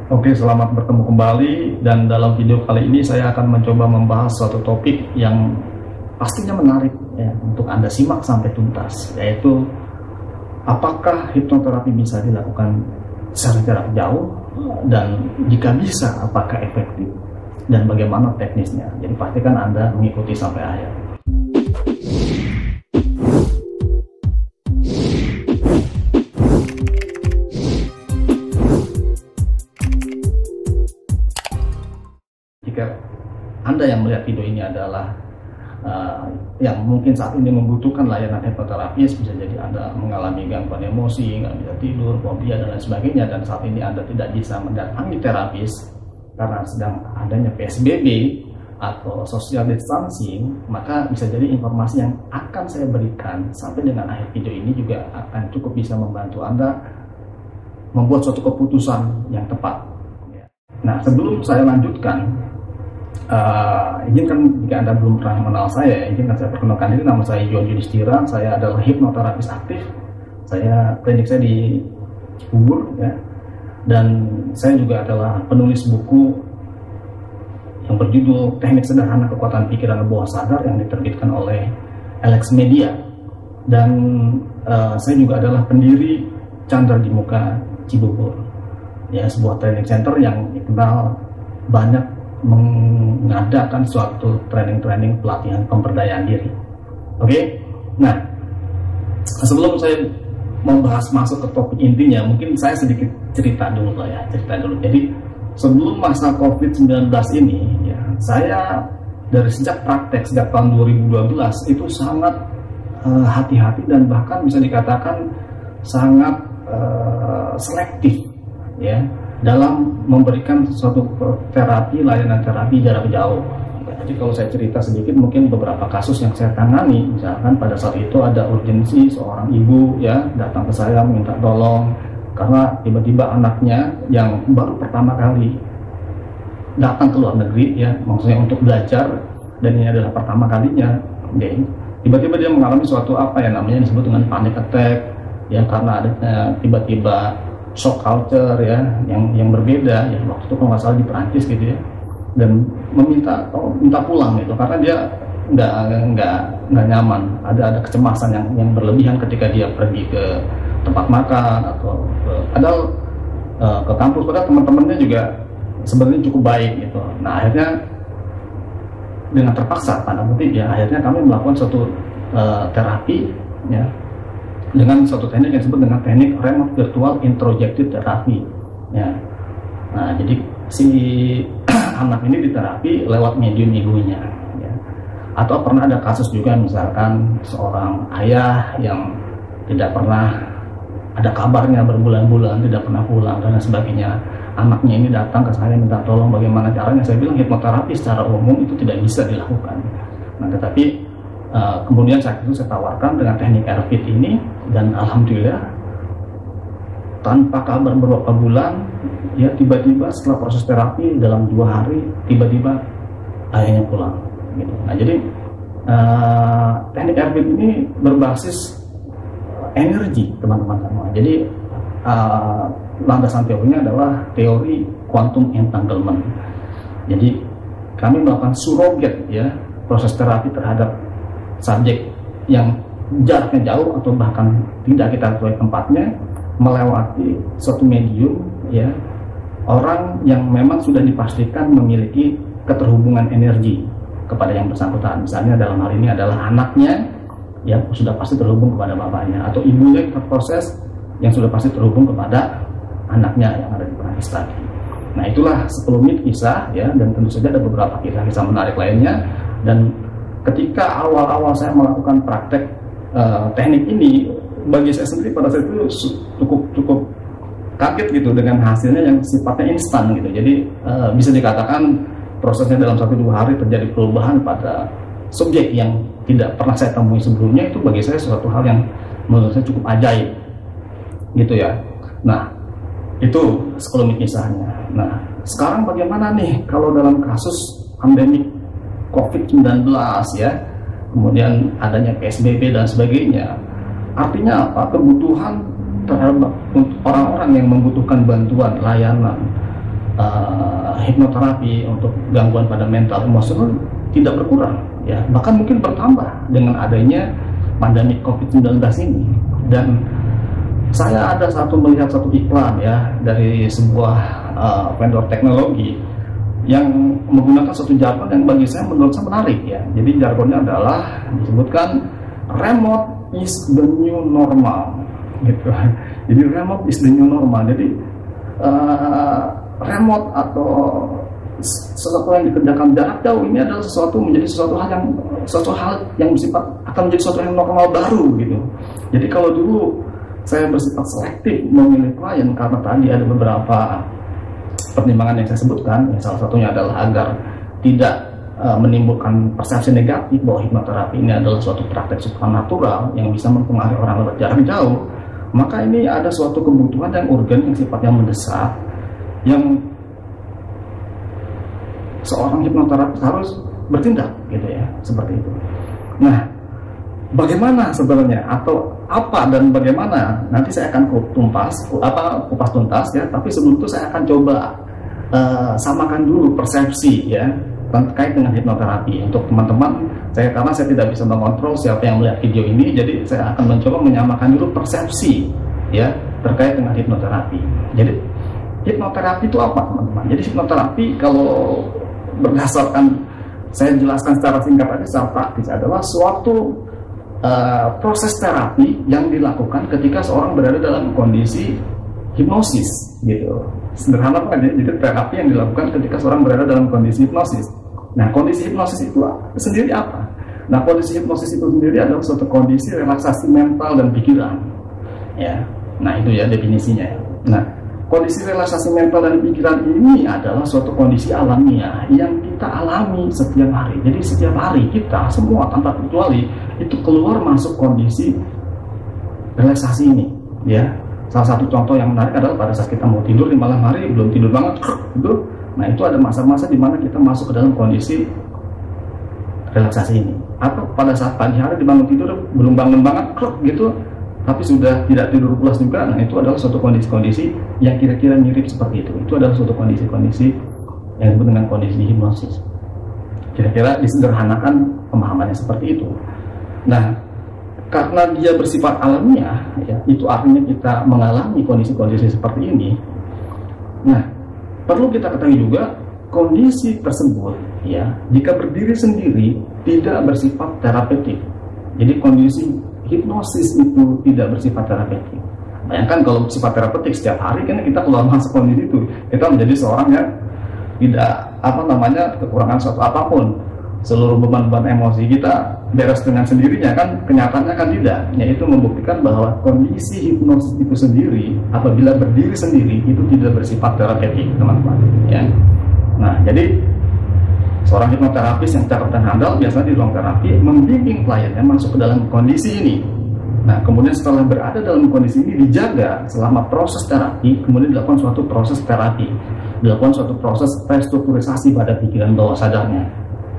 Oke, selamat bertemu kembali, dan dalam video kali ini saya akan mencoba membahas suatu topik yang pastinya menarik ya, untuk Anda simak sampai tuntas, yaitu apakah hipnoterapi bisa dilakukan secara jarak jauh, dan jika bisa apakah efektif, dan bagaimana teknisnya. Jadi pastikan Anda mengikuti sampai akhir. Jika Anda yang melihat video ini adalah yang mungkin saat ini membutuhkan layanan hipnoterapis, bisa jadi Anda mengalami gangguan emosi, nggak bisa tidur, fobia, dan lain sebagainya, dan saat ini Anda tidak bisa mendatangi terapis karena sedang adanya PSBB atau social distancing, maka bisa jadi informasi yang akan saya berikan sampai dengan akhir video ini juga akan cukup bisa membantu Anda membuat suatu keputusan yang tepat. Nah, sebelum saya lanjutkan, izinkan jika Anda belum pernah mengenal saya, izinkan saya perkenalkan diri. Nama saya John Yudhistira, saya adalah hipnoterapis aktif. Klinik saya di Cibubur ya. Dan saya juga adalah penulis buku yang berjudul Teknik Sederhana Kekuatan Pikiran Bawah Sadar yang diterbitkan oleh Alex Media. Dan saya juga adalah pendiri Chandra di Muka Cibubur, ya, sebuah training center yang dikenal banyak mengadakan suatu training pelatihan pemberdayaan diri. Oke, nah sebelum saya membahas masuk ke topik intinya, mungkin saya sedikit cerita dulu. Jadi sebelum masa COVID-19 ini, ya, saya dari sejak praktek sejak tahun 2012 itu sangat hati-hati dan bahkan bisa dikatakan sangat selektif ya dalam memberikan suatu layanan terapi jarak jauh. Jadi kalau saya cerita sedikit, mungkin beberapa kasus yang saya tangani, misalkan pada saat itu ada urgensi seorang ibu ya datang ke saya minta tolong karena tiba-tiba anaknya yang baru pertama kali datang ke luar negeri ya, maksudnya untuk belajar, dan ini adalah pertama kalinya, tiba-tiba dia mengalami suatu namanya disebut dengan panic attack ya, karena ada tiba-tiba shock culture ya yang berbeda ya, waktu itu kalau nggak salah di Perancis gitu ya, dan minta pulang gitu karena dia nggak nyaman, ada kecemasan yang berlebihan ketika dia pergi ke tempat makan atau ke kampus, padahal teman-temannya juga sebenarnya cukup baik gitu. Nah, akhirnya dengan terpaksa tanda kutip ya, akhirnya kami melakukan suatu terapi ya dengan suatu teknik yang disebut dengan teknik remote virtual introjective therapy ya. Nah, jadi si anak ini diterapi lewat medium ibunya ya. Atau pernah ada kasus juga misalkan seorang ayah yang tidak pernah ada kabarnya berbulan-bulan, tidak pernah pulang dan sebagainya. Anaknya ini datang ke saya minta tolong bagaimana caranya. Saya bilang hipnoterapi secara umum itu tidak bisa dilakukan. Nah, tetapi kemudian saat itu saya tawarkan dengan teknik AirFit ini, dan alhamdulillah tanpa kabar beberapa bulan ya, tiba-tiba setelah proses terapi dalam 2 hari tiba-tiba ayahnya pulang gitu. Nah, jadi teknik AirFit ini berbasis energi teman-teman semua. Jadi landasan teorinya adalah teori quantum entanglement. Jadi kami melakukan surrogate ya, proses terapi terhadap subjek yang jaraknya jauh atau bahkan tidak kita ketahui tempatnya, melewati suatu medium ya, orang yang memang sudah dipastikan memiliki keterhubungan energi kepada yang bersangkutan. Misalnya dalam hal ini adalah anaknya ya, sudah pasti terhubung kepada bapaknya, atau ibunya kita proses yang sudah pasti terhubung kepada anaknya yang ada di Perancis tadi. Nah, itulah sekelumit kisah ya, dan tentu saja ada beberapa kisah menarik lainnya. Dan ketika awal-awal saya melakukan praktek teknik ini, bagi saya sendiri pada saat itu cukup kaget gitu dengan hasilnya yang sifatnya instan gitu. Jadi bisa dikatakan prosesnya dalam 1-2 hari terjadi perubahan pada subjek yang tidak pernah saya temui sebelumnya. Itu bagi saya suatu hal yang menurut saya cukup ajaib gitu ya. Nah, itu sekelumit kisahnya. Nah, sekarang bagaimana nih kalau dalam kasus pandemi COVID-19 ya, kemudian adanya PSBB dan sebagainya. Artinya apa? Kebutuhan terhadap orang-orang yang membutuhkan bantuan layanan hipnoterapi untuk gangguan pada mental emosional tidak berkurang, ya, bahkan mungkin bertambah dengan adanya pandemi COVID-19 ini. Dan saya melihat satu iklan, ya, dari sebuah vendor teknologi yang menggunakan suatu jargon yang bagi saya menurut saya menarik, ya. Jadi jargonnya adalah disebutkan remote is the new normal, gitu. Jadi remote is the new normal. Jadi remote atau sesuatu yang dikerjakan jarak jauh ini adalah sesuatu hal yang bersifat akan menjadi sesuatu yang normal baru, gitu. Jadi kalau dulu saya bersifat selektif memilih klien karena tadi ada beberapa pertimbangan yang saya sebutkan, ya, salah satunya adalah agar tidak menimbulkan persepsi negatif bahwa hipnoterapi ini adalah suatu praktek supranatural yang bisa mempengaruhi orang lewat jarak jauh. Maka ini ada suatu kebutuhan yang urgen, yang sifatnya mendesak, yang seorang hipnoterapis harus bertindak, gitu ya, seperti itu. Nah, bagaimana sebenarnya atau apa dan bagaimana nanti saya akan kupas tuntas, ya. Tapi sebelum itu saya akan coba samakan dulu persepsi, ya, terkait dengan hipnoterapi untuk teman-teman saya, karena saya tidak bisa mengontrol siapa yang melihat video ini, jadi saya akan mencoba menyamakan dulu persepsi, ya, terkait dengan hipnoterapi. Jadi hipnoterapi itu apa, teman-teman? Jadi hipnoterapi kalau berdasarkan saya jelaskan secara singkat aja, secara praktis adalah suatu proses terapi yang dilakukan ketika seorang berada dalam kondisi hipnosis, gitu. Sederhana kan, jadi terapi yang dilakukan ketika seorang berada dalam kondisi hipnosis. Nah, kondisi hipnosis itu sendiri apa? Nah, kondisi hipnosis itu sendiri adalah suatu kondisi relaksasi mental dan pikiran, ya. Nah, itu ya definisinya, ya. Nah, kondisi relaksasi mental dan pikiran ini adalah suatu kondisi alamiah yang kita alami setiap hari. Jadi setiap hari kita semua tanpa kecuali itu keluar masuk kondisi relaksasi ini, ya. Salah satu contoh yang menarik adalah pada saat kita mau tidur di malam hari, belum tidur banget, gitu. Nah, itu ada masa-masa di mana kita masuk ke dalam kondisi relaksasi ini. Atau pada saat pagi hari dibangun tidur, belum bangun banget, gitu, tapi sudah tidak tidur pulas juga. Nah, itu adalah suatu kondisi-kondisi yang kira-kira mirip seperti itu. Itu adalah suatu kondisi-kondisi yang disebut dengan kondisi hipnosis. Kira-kira disederhanakan pemahamannya seperti itu. Nah, karena dia bersifat alamiah, ya, itu artinya kita mengalami kondisi-kondisi seperti ini. Nah, perlu kita ketahui juga kondisi tersebut, ya, jika berdiri sendiri tidak bersifat terapeutik. Jadi kondisi hipnosis itu tidak bersifat terapeutik. Bayangkan kalau bersifat terapeutik setiap hari kan kita keluar masuk kondisi itu, kita menjadi seorang yang tidak kekurangan suatu apapun. Seluruh beban-beban emosi kita beres dengan sendirinya, kan kenyataannya kan tidak. Yaitu membuktikan bahwa kondisi hipnosis itu sendiri apabila berdiri sendiri itu tidak bersifat terapeutik, teman-teman, ya. Nah, jadi seorang hipnoterapis yang cakap dan handal biasanya di ruang terapi membimbing kliennya masuk ke dalam kondisi ini. Nah, kemudian setelah berada dalam kondisi ini dijaga selama proses terapi, kemudian dilakukan suatu proses terapi, dilakukan suatu proses restrukturisasi pada pikiran bawah sadarnya.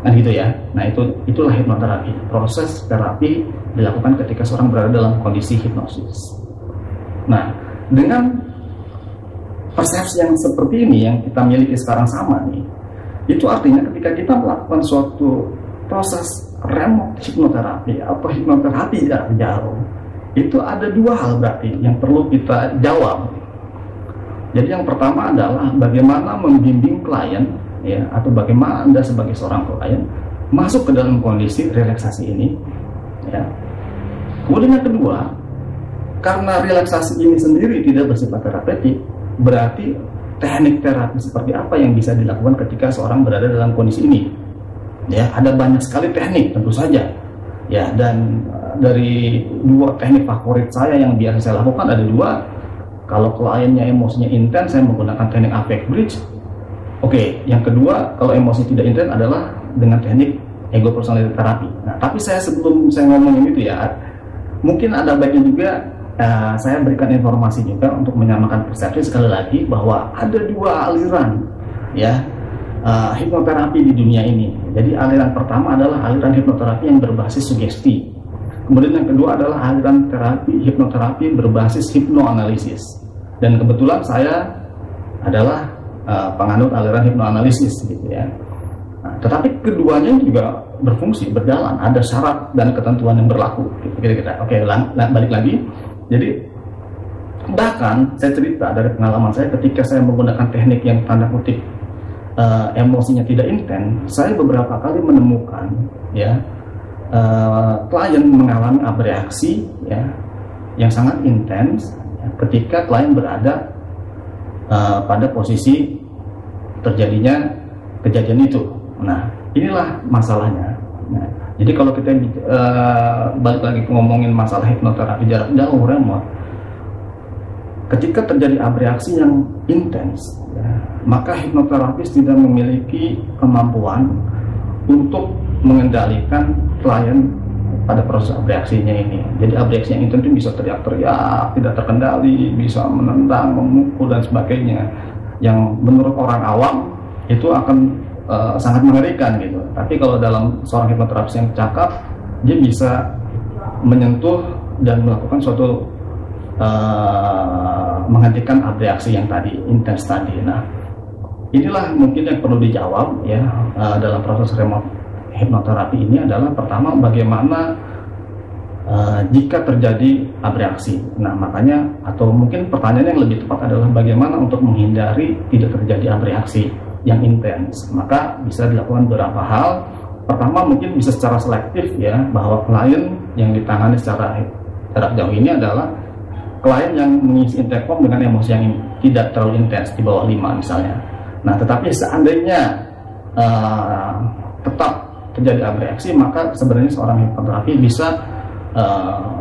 Nah, gitu ya. Nah, itulah hipnoterapi. Proses terapi dilakukan ketika seorang berada dalam kondisi hipnosis. Nah, dengan persepsi yang seperti ini yang kita miliki sekarang sama nih, itu artinya ketika kita melakukan suatu proses remote hipnoterapi atau hipnoterapi jarak jauh, itu ada dua hal berarti yang perlu kita jawab. Jadi yang pertama adalah bagaimana membimbing klien, ya, atau bagaimana Anda sebagai seorang klien masuk ke dalam kondisi relaksasi ini, ya. Kemudian yang kedua, karena relaksasi ini sendiri tidak bersifat terapeutik, berarti teknik terapi seperti apa yang bisa dilakukan ketika seorang berada dalam kondisi ini, ya. Ada banyak sekali teknik tentu saja, ya, dan dari dua teknik favorit saya yang biasa saya lakukan ada dua. Kalau kliennya emosinya intens, saya menggunakan teknik affect bridge. Oke, yang kedua, kalau emosi tidak intens adalah dengan teknik ego personality terapi. Nah, tapi sebelum saya ngomongin itu, ya, mungkin ada baiknya juga saya berikan informasi juga untuk menyamakan persepsi sekali lagi bahwa ada dua aliran, ya, hipnoterapi di dunia ini. Jadi aliran pertama adalah aliran hipnoterapi yang berbasis sugesti. Kemudian yang kedua adalah aliran hipnoterapi berbasis hipnoanalisis. Dan kebetulan saya adalah penganut aliran hipnoanalisis gitu ya. Nah, tetapi keduanya juga berfungsi, berjalan, ada syarat dan ketentuan yang berlaku gitu, kira-kira. Oke, balik lagi. Jadi bahkan saya cerita dari pengalaman saya ketika saya menggunakan teknik yang tanda kutip emosinya tidak intens, saya beberapa kali menemukan ya klien mengalami abreaksi ya yang sangat intens ya, ketika klien berada pada posisi terjadinya kejadian itu. Nah, inilah masalahnya. Nah, jadi kalau kita balik lagi ngomongin masalah hipnoterapi jarak jauh remote, ketika terjadi abreaksi yang intens, ya, maka hipnoterapis tidak memiliki kemampuan untuk mengendalikan klien pada proses abreaksinya ini. Jadi abreaksi yang intens itu bisa teriak-teriak, tidak terkendali, bisa menendang, memukul dan sebagainya. Yang menurut orang awam itu akan sangat mengerikan gitu. Tapi kalau dalam seorang hipnoterapis yang cakap, dia bisa menyentuh dan melakukan suatu menghentikan abreaksi yang tadi intens tadi. Nah, inilah mungkin yang perlu dijawab ya dalam proses remote hipnoterapi ini adalah pertama bagaimana jika terjadi abreaksi. Nah, makanya atau mungkin pertanyaan yang lebih tepat adalah bagaimana untuk menghindari tidak terjadi abreaksi yang intens. Maka bisa dilakukan beberapa hal. Pertama mungkin bisa secara selektif ya, bahwa klien yang ditangani secara jarak jauh ini adalah klien yang mengisi intercom dengan emosi yang tidak terlalu intens di bawah 5 misalnya. Nah, tetapi seandainya tetap terjadi abreaksi, maka sebenarnya seorang hipnoterapi bisa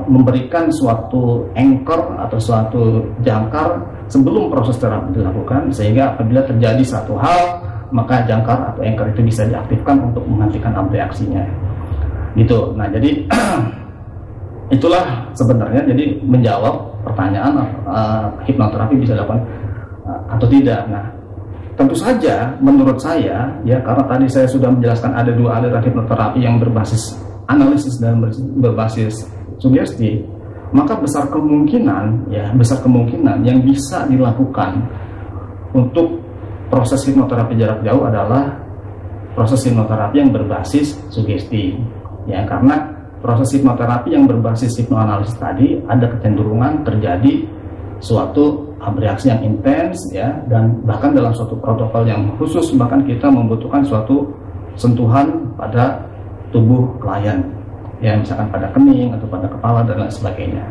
memberikan suatu anchor atau suatu jangkar sebelum proses terapi dilakukan, sehingga apabila terjadi satu hal, maka jangkar atau anchor itu bisa diaktifkan untuk menghentikan abreaksinya gitu. Nah, jadi itulah sebenarnya jadi menjawab pertanyaan hipnoterapi bisa dilakukan atau tidak. Nah, tentu saja menurut saya ya, karena tadi saya sudah menjelaskan ada dua aliran hipnoterapi yang berbasis analisis dan berbasis sugesti, maka besar kemungkinan yang bisa dilakukan untuk proses hipnoterapi jarak jauh adalah proses hipnoterapi yang berbasis sugesti ya, karena proses hipnoterapi yang berbasis hipnoanalisis tadi ada kecenderungan terjadi suatu abreaksi yang intens ya, dan bahkan dalam suatu protokol yang khusus bahkan kita membutuhkan suatu sentuhan pada tubuh klien ya, misalkan pada kening atau pada kepala dan lain sebagainya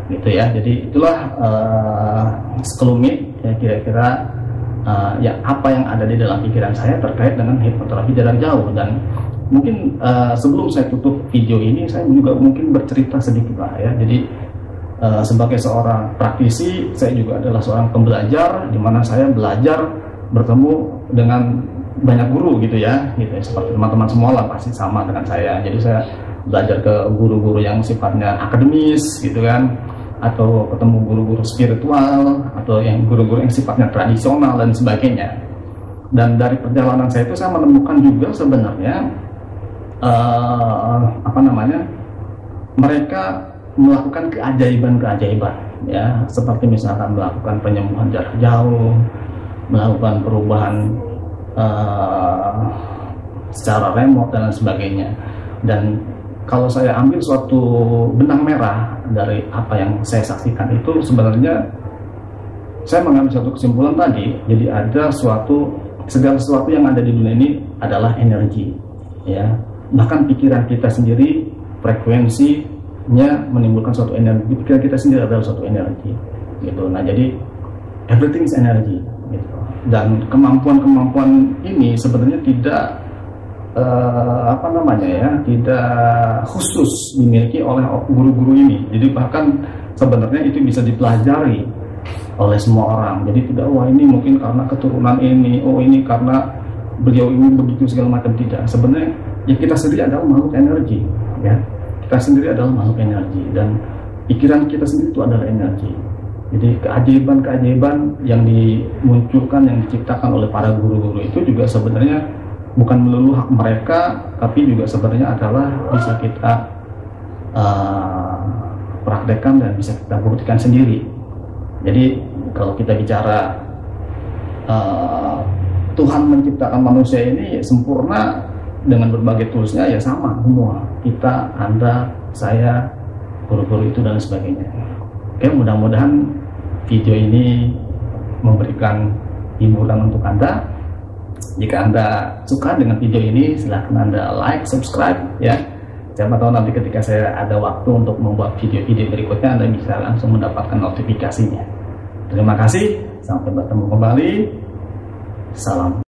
gitu ya. Jadi itulah sekelumit ya kira-kira ya apa yang ada di dalam pikiran saya terkait dengan hipnoterapi jarak jauh. Dan mungkin sebelum saya tutup video ini, saya juga mungkin bercerita sedikit lah ya. Jadi sebagai seorang praktisi, saya juga adalah seorang pembelajar, di mana saya belajar bertemu dengan banyak guru gitu ya, seperti teman-teman semua lah pasti sama dengan saya. Jadi saya belajar ke guru-guru yang sifatnya akademis gitu kan, atau ketemu guru-guru spiritual, atau yang guru-guru yang sifatnya tradisional dan sebagainya. Dan dari perjalanan saya itu saya menemukan juga sebenarnya mereka melakukan keajaiban-keajaiban ya, seperti misalkan melakukan penyembuhan jarak jauh, melakukan perubahan secara remote dan sebagainya. Dan kalau saya ambil suatu benang merah dari apa yang saya saksikan itu, sebenarnya saya mengambil satu kesimpulan tadi. Jadi ada segala sesuatu yang ada di dunia ini adalah energi ya, bahkan pikiran kita sendiri frekuensinya menimbulkan suatu energi. Pikiran kita sendiri adalah suatu energi gitu. Nah, jadi everything is energy gitu. Dan kemampuan-kemampuan ini sebenarnya tidak tidak khusus dimiliki oleh guru-guru ini. Jadi bahkan sebenarnya itu bisa dipelajari oleh semua orang. Jadi tidak, wah ini mungkin karena keturunan ini, oh ini karena beliau ini begitu segala macam. Tidak. Sebenarnya ya kita sendiri adalah makhluk energi ya. Kita sendiri adalah makhluk energi, dan pikiran kita sendiri itu adalah energi. Jadi keajaiban-keajaiban yang dimunculkan, yang diciptakan oleh para guru-guru itu juga sebenarnya bukan melulu hak mereka, tapi juga sebenarnya adalah bisa kita praktekkan dan bisa kita buktikan sendiri. Jadi kalau kita bicara Tuhan menciptakan manusia ini sempurna dengan berbagai toolsnya ya sama semua, kita, Anda, saya, guru-guru itu dan sebagainya. Oke, mudah-mudahan video ini memberikan hiburan untuk Anda. Jika Anda suka dengan video ini, silahkan Anda like, subscribe ya. Siapa tahu nanti ketika saya ada waktu untuk membuat video-video berikutnya, Anda bisa langsung mendapatkan notifikasinya. Terima kasih, sampai bertemu kembali. Salam.